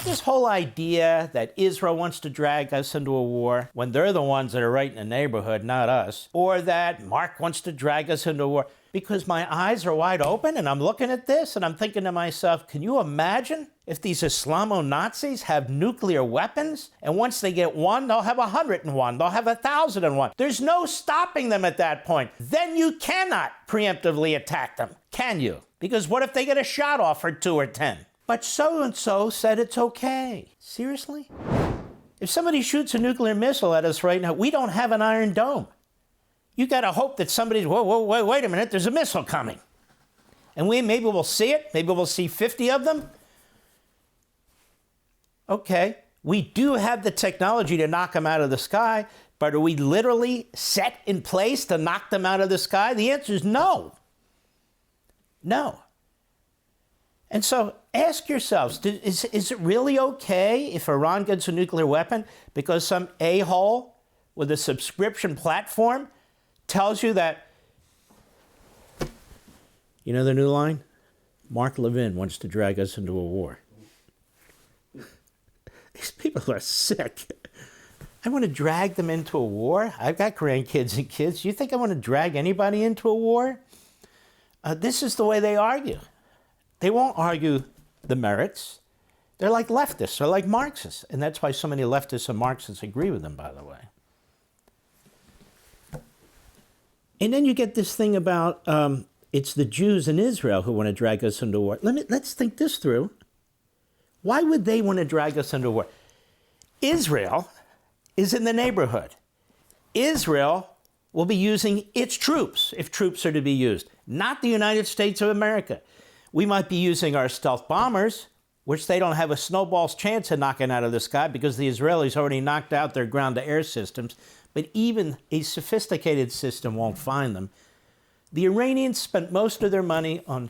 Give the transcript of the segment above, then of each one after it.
This whole idea that Israel wants to drag us into a war when they're the ones that are right in the neighborhood, not us, or that Mark wants to drag us into a war, because my eyes are wide open and I'm looking at this and I'm thinking to myself, can you imagine if these Islamo-Nazis have nuclear weapons and once they get one, they'll have 101, they'll have 1,001. There's no stopping them at that point. Then you cannot preemptively attack them, can you? Because what if they get a shot off or 2 or 10? But so-and-so said it's okay. Seriously? If somebody shoots a nuclear missile at us right now, we don't have an Iron Dome. You got to hope that somebody's, wait a minute, there's a missile coming. And maybe we'll see it. Maybe we'll see 50 of them. Okay, we do have the technology to knock them out of the sky, but are we literally set in place to knock them out of the sky? The answer is no. No. And so ask yourselves, is it really okay if Iran gets a nuclear weapon because some a-hole with a subscription platform tells you that, you know the new line? Mark Levin wants to drag us into a war. These people are sick. I want to drag them into a war? I've got grandkids and kids. You think I want to drag anybody into a war? This is the way they argue. They won't argue the merits. They're like leftists, they're like Marxists. And that's why so many leftists and Marxists agree with them, by the way. And then you get this thing about it's the Jews in Israel who want to drag us into war. Let's think this through. Why would they want to drag us into war? Israel is in the neighborhood. Israel will be using its troops, if troops are to be used, not the United States of America. We might be using our stealth bombers, which they don't have a snowball's chance of knocking out of the sky because the Israelis already knocked out their ground-to-air systems, but even a sophisticated system won't find them. The Iranians spent most of their money on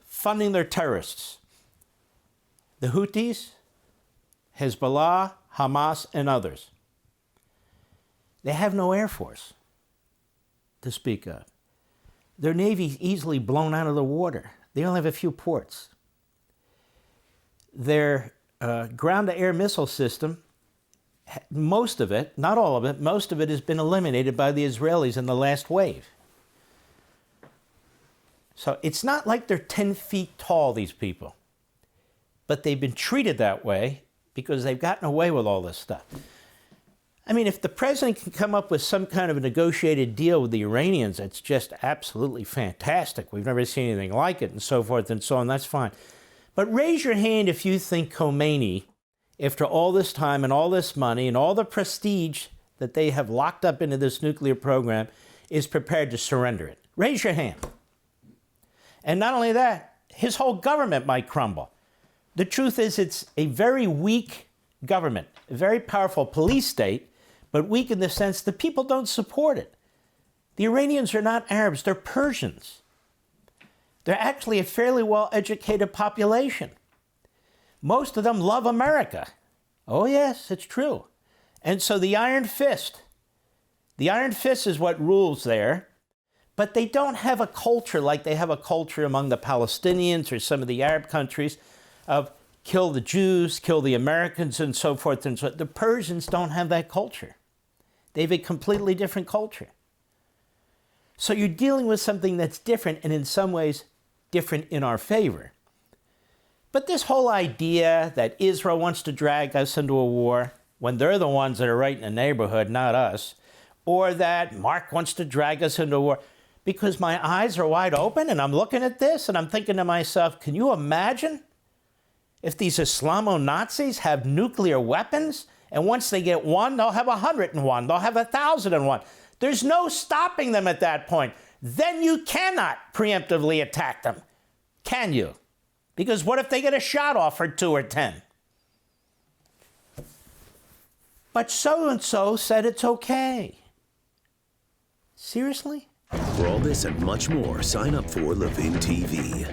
funding their terrorists. The Houthis, Hezbollah, Hamas, and others. They have no air force to speak of. Their navy's easily blown out of the water. They only have a few ports. Their ground-to-air missile system, most of it, not all of it, most of it has been eliminated by the Israelis in the last wave. So it's not like they're 10 feet tall, these people. But they've been treated that way because they've gotten away with all this stuff. I mean, if the president can come up with some kind of a negotiated deal with the Iranians, it's just absolutely fantastic. We've never seen anything like it, and so forth and so on. That's fine. But raise your hand if you think Khomeini, after all this time and all this money and all the prestige that they have locked up into this nuclear program, is prepared to surrender it. Raise your hand. And not only that, his whole government might crumble. The truth is, it's a very weak government, a very powerful police state, but weak in the sense the people don't support it. The Iranians are not Arabs, they're Persians. They're actually a fairly well-educated population. Most of them love America. Oh yes, it's true. And so the iron fist is what rules there, but they don't have a culture like they have a culture among the Palestinians or some of the Arab countries of kill the Jews, kill the Americans, and so forth and so on. The Persians don't have that culture. They have a completely different culture. So you're dealing with something that's different and in some ways different in our favor. But this whole idea that Israel wants to drag us into a war when they're the ones that are right in the neighborhood, not us, or that Mark wants to drag us into a war, because my eyes are wide open and I'm looking at this and I'm thinking to myself, can you imagine if these Islamo-Nazis have nuclear weapons and once they get one, they'll have 101, they'll have 1,001. There's no stopping them at that point. Then you cannot preemptively attack them, can you? Because what if they get a shot off or 2 or 10? But so-and-so said it's okay. Seriously? For all this and much more, sign up for Levin TV.